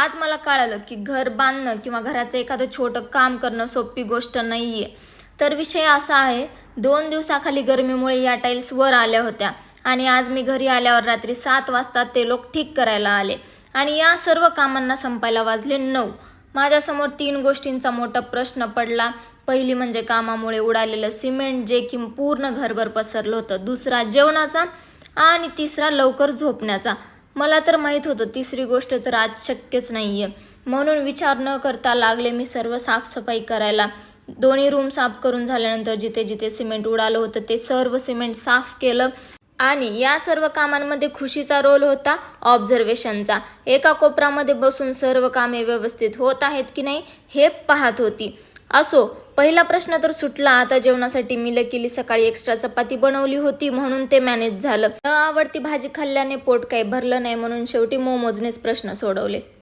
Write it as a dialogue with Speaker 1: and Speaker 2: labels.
Speaker 1: आज मला कळालं की घर बांधणं किंवा घराचं एखादं छोटं काम करणं सोपी गोष्ट नाही आहे. तर विषय असा आहे, 2 दिवसाखाली गरमीमुळे या टाईल्स वर आल्या होत्या आणि आज मी घरी आल्यावर रात्री 7 वाजता ते लोक ठीक करायला आले आणि या सर्व कामांना संपायला वाजले 9. माझ्यासमोर 3 गोष्टींचा मोठा प्रश्न पडला. पहिली म्हणजे कामामुळे उडालेलं सिमेंट जे की पूर्ण घरभर पसरलं होतं. दुसरा जेवणाचा आणि तिसरा लवकर झोपण्याचा. मला तर माहीत होतं तिसरी गोष्ट तर आज शक्यच नाही आहे. म्हणून विचार न करता लागले मी सर्व साफसफाई करायला. दोन्ही रूम साफ करून झाल्यानंतर जिथे जिथे सिमेंट उडालं होतं ते सर्व सिमेंट साफ केलं आणि या सर्व कामांमध्ये खुशीचा रोल होता ऑब्झर्वेशनचा. एका कोपऱ्यामध्ये बसून सर्व कामे व्यवस्थित होत आहेत की नाही हे पाहत होती. असो, पहिला प्रश्न तर सुटला. आता जेवणासाठी मी लकीली सकाळी एक्स्ट्रा चपाती बनवली होती म्हणून ते मॅनेज झालं. न आवडती भाजी खाल्ल्याने पोट काही भरलं नाही म्हणून शेवटी मोमोजनेच प्रश्न सोडवले.